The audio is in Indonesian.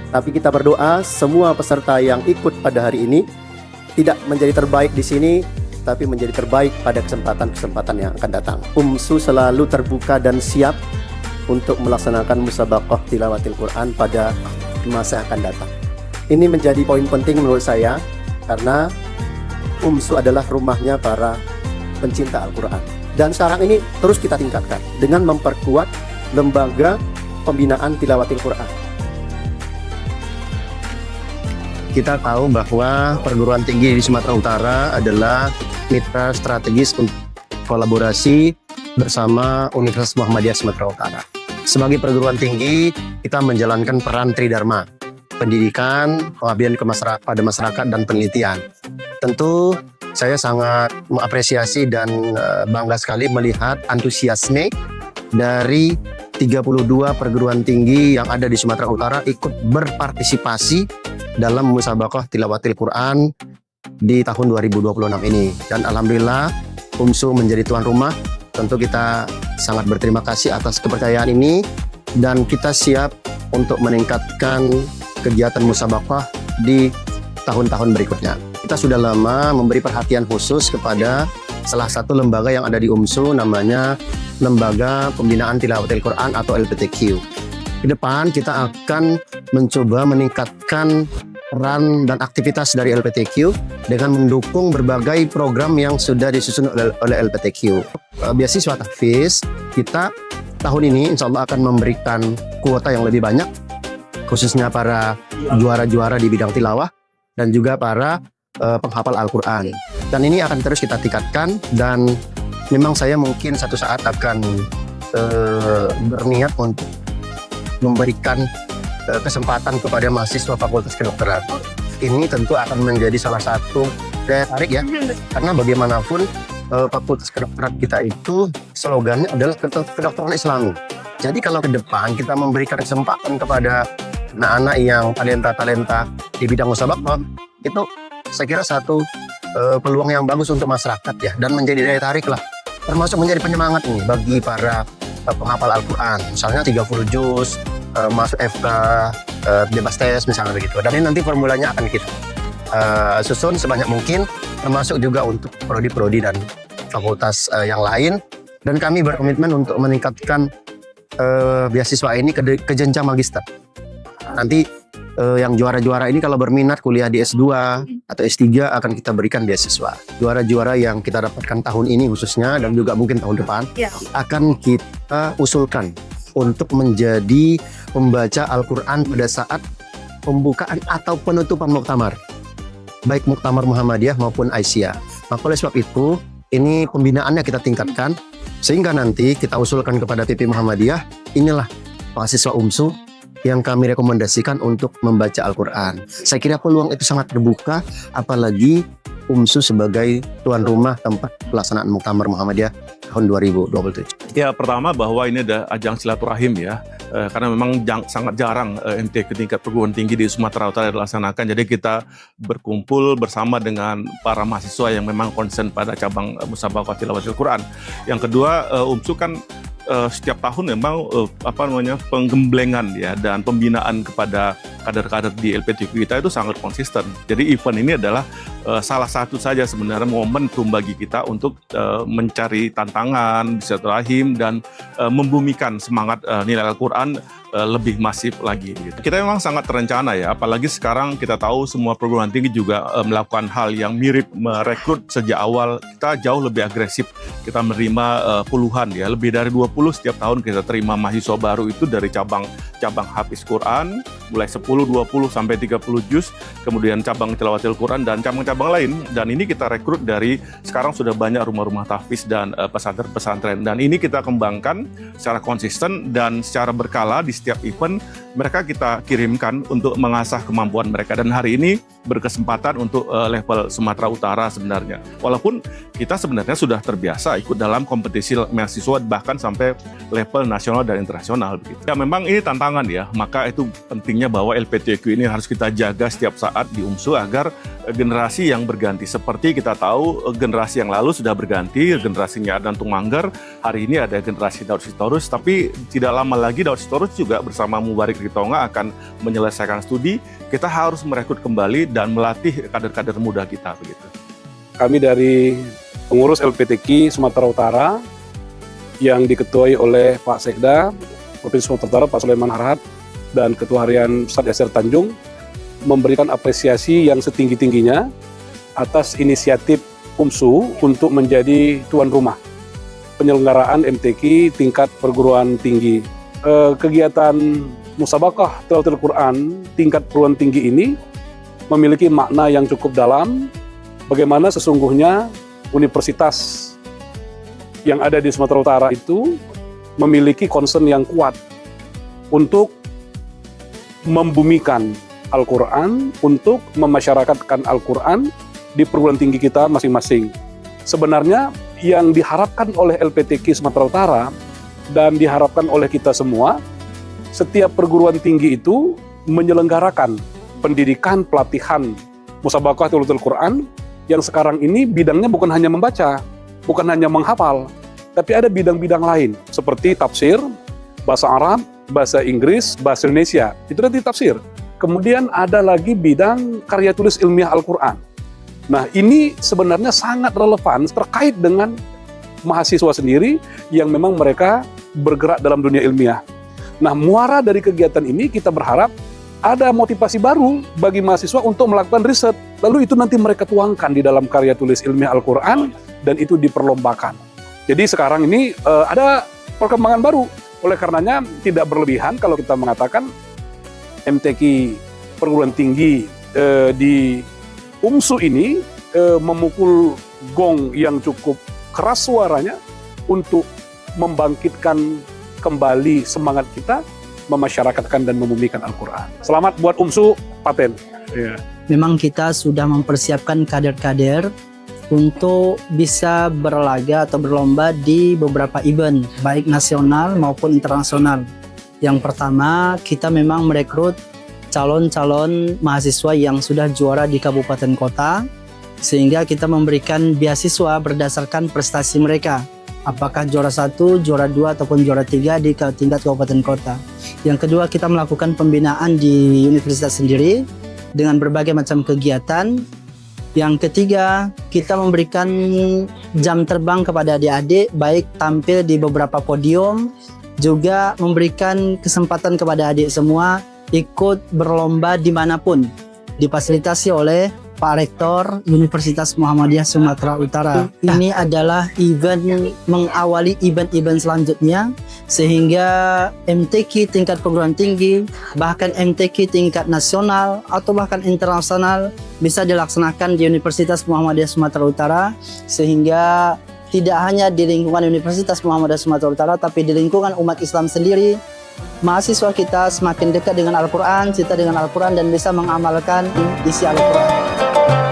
Tapi kita berdoa semua peserta yang ikut pada hari ini tidak menjadi terbaik di sini, tapi menjadi terbaik pada kesempatan-kesempatan yang akan datang. UMSU selalu terbuka dan siap untuk melaksanakan musabaqah tilawatil Quran pada masa yang akan datang. Ini menjadi poin penting menurut saya, karena UMSU adalah rumahnya para pencinta Al-Quran. Dan sekarang ini terus kita tingkatkan dengan memperkuat lembaga pembinaan tilawatil Quran. Kita tahu bahwa perguruan tinggi di Sumatera Utara adalah mitra strategis untuk kolaborasi bersama Universitas Muhammadiyah Sumatera Utara. Sebagai perguruan tinggi, kita menjalankan peran Tridharma, pendidikan, pengabdian pada masyarakat, dan penelitian. Tentu saya sangat mengapresiasi dan bangga sekali melihat antusiasme dari 32 perguruan tinggi yang ada di Sumatera Utara ikut berpartisipasi dalam musabaqah tilawatil Quran di tahun 2026 ini. Dan alhamdulillah UMSU menjadi tuan rumah. Tentu kita sangat berterima kasih atas kepercayaan ini, dan kita siap untuk meningkatkan kegiatan musabaqah di tahun-tahun berikutnya. Kita sudah lama memberi perhatian khusus kepada salah satu lembaga yang ada di UMSU, namanya Lembaga Pembinaan Tilawatil Quran atau LPTQ. Ke depan kita akan mencoba meningkatkan peran dan aktivitas dari LPTQ dengan mendukung berbagai program yang sudah disusun oleh LPTQ. Beasiswa tahfiz kita tahun ini insya Allah akan memberikan kuota yang lebih banyak, khususnya para juara-juara di bidang tilawah dan juga para penghafal Al-Quran. Dan ini akan terus kita tingkatkan, dan memang saya mungkin satu saat akan berniat untuk memberikan kesempatan kepada mahasiswa Fakultas Kedokteran. Ini tentu akan menjadi salah satu daya tarik ya, karena bagaimanapun Fakultas Kedokteran kita itu slogannya adalah kedokteran Islami. Jadi kalau ke depan kita memberikan kesempatan kepada anak-anak yang talenta-talenta di bidang musabaqah, itu saya kira satu peluang yang bagus untuk masyarakat ya, dan menjadi daya tarik lah, termasuk menjadi penyemangat nih bagi para penghafal Al-Quran. Misalnya 30 juz, masuk FK, bebas tes misalnya begitu. Dan ini nanti formulanya akan kita susun sebanyak mungkin, termasuk juga untuk prodi-prodi dan fakultas yang lain. Dan kami berkomitmen untuk meningkatkan beasiswa ini ke jenjang magister. Nanti yang juara-juara ini kalau berminat kuliah di S2 atau S3 akan kita berikan beasiswa. Juara-juara yang kita dapatkan tahun ini khususnya, dan juga mungkin tahun depan, akan kita usulkan untuk menjadi pembaca Al-Quran pada saat pembukaan atau penutupan muktamar, baik muktamar Muhammadiyah maupun Aisyah. Maka oleh sebab itu, ini pembinaannya kita tingkatkan, sehingga nanti kita usulkan kepada PP Muhammadiyah, inilah mahasiswa UMSU yang kami rekomendasikan untuk membaca Al-Quran. Saya kira peluang itu sangat terbuka, apalagi UMSU sebagai tuan rumah tempat pelaksanaan Muktamar Muhammadiyah tahun 2027. Ya, pertama bahwa ini ada ajang silaturahim ya, karena memang sangat jarang MTQ tingkat perguruan tinggi di Sumatera Utara dilaksanakan. Jadi kita berkumpul bersama dengan para mahasiswa yang memang konsen pada cabang musabaqah tilawatil Quran. Yang kedua, UMSU kan setiap tahun memang penggemblengan ya dan pembinaan kepada kader-kader di LPTQ kita itu sangat konsisten. Jadi event ini adalah salah satu saja sebenarnya momentum bagi kita untuk mencari tantangan, silaturahim, dan membumikan semangat nilai Al-Quran lebih masif lagi gitu. Kita memang sangat terencana ya, apalagi sekarang kita tahu semua perguruan tinggi juga melakukan hal yang mirip, merekrut sejak awal. Kita jauh lebih agresif, kita menerima puluhan ya, lebih dari 20 setiap tahun kita terima mahasiswa baru itu dari cabang hafiz Quran, mulai 10, 20 sampai 30 juz, kemudian cabang tilawatil Quran dan cabang-cabang lain. Dan ini kita rekrut dari sekarang sudah banyak rumah-rumah tahfiz dan pesantren-pesantren, dan ini kita kembangkan secara konsisten dan secara berkala. Di setiap event mereka kita kirimkan untuk mengasah kemampuan mereka, dan hari ini berkesempatan untuk level Sumatera Utara sebenarnya. Walaupun kita sebenarnya sudah terbiasa ikut dalam kompetisi mahasiswa bahkan sampai level nasional dan internasional begitu. Ya memang ini tantangan ya, maka itu pentingnya bahwa LPTQ ini harus kita jaga setiap saat di UMSU agar generasi yang berganti. Seperti kita tahu generasi yang lalu sudah berganti, generasinya Adnan Tumanggar, hari ini ada generasi Daud Sitorus, tapi tidak lama lagi Daud Sitorus juga bersama Mubarik Ritonga akan menyelesaikan studi. Kita harus merekrut kembali dan melatih kader-kader muda kita begitu. Kami dari pengurus LPTQ Sumatera Utara yang diketuai oleh Pak Sekda Provinsi Sumatera Utara Pak Sulaiman Harhat dan Ketua Harian Ustadz Yasir Tanjung memberikan apresiasi yang setinggi-tingginya atas inisiatif UMSU untuk menjadi tuan rumah penyelenggaraan MTQ tingkat perguruan tinggi. Kegiatan Musabaqah Tilawatil Quran tingkat perguruan tinggi ini memiliki makna yang cukup dalam, bagaimana sesungguhnya universitas yang ada di Sumatera Utara itu memiliki concern yang kuat untuk membumikan Al-Quran, untuk memasyarakatkan Al-Quran di perguruan tinggi kita masing-masing. Sebenarnya yang diharapkan oleh LPTQ Sumatera Utara dan diharapkan oleh kita semua, setiap perguruan tinggi itu menyelenggarakan pendidikan, pelatihan Musabaqah Tilawatil Quran yang sekarang ini bidangnya bukan hanya membaca, bukan hanya menghafal, tapi ada bidang-bidang lain seperti tafsir, bahasa Arab, bahasa Inggris, bahasa Indonesia. Itu nanti tafsir. Kemudian ada lagi bidang karya tulis ilmiah Al-Quran. Nah, ini sebenarnya sangat relevan terkait dengan mahasiswa sendiri yang memang mereka bergerak dalam dunia ilmiah. Nah, muara dari kegiatan ini kita berharap ada motivasi baru bagi mahasiswa untuk melakukan riset. Lalu itu nanti mereka tuangkan di dalam karya tulis ilmiah Al-Quran dan itu diperlombakan. Jadi sekarang ini ada perkembangan baru. Oleh karenanya tidak berlebihan kalau kita mengatakan MTQ perguruan tinggi di UMSU ini memukul gong yang cukup keras suaranya untuk membangkitkan kembali semangat kita memasyarakatkan dan membumikan Al-Quran. Selamat buat UMSU paten. Yeah. Memang kita sudah mempersiapkan kader-kader untuk bisa berlaga atau berlomba di beberapa event, baik nasional maupun internasional. Yang pertama, kita memang merekrut calon-calon mahasiswa yang sudah juara di kabupaten kota, sehingga kita memberikan beasiswa berdasarkan prestasi mereka. Apakah juara 1, juara 2, ataupun juara 3 di tingkat kabupaten kota. Yang kedua, kita melakukan pembinaan di universitas sendiri dengan berbagai macam kegiatan. Yang ketiga, kita memberikan jam terbang kepada adik-adik, baik tampil di beberapa podium, juga memberikan kesempatan kepada adik semua ikut berlomba dimanapun, difasilitasi oleh Pak Rektor Universitas Muhammadiyah Sumatera Utara. Ini adalah event mengawali event-event selanjutnya, sehingga MTQ tingkat perguruan tinggi, bahkan MTQ tingkat nasional atau bahkan internasional bisa dilaksanakan di Universitas Muhammadiyah Sumatera Utara, sehingga tidak hanya di lingkungan Universitas Muhammadiyah Sumatera Utara, tapi di lingkungan umat Islam sendiri, mahasiswa kita semakin dekat dengan Al-Quran, cinta dengan Al-Quran, dan bisa mengamalkan isi Al-Quran.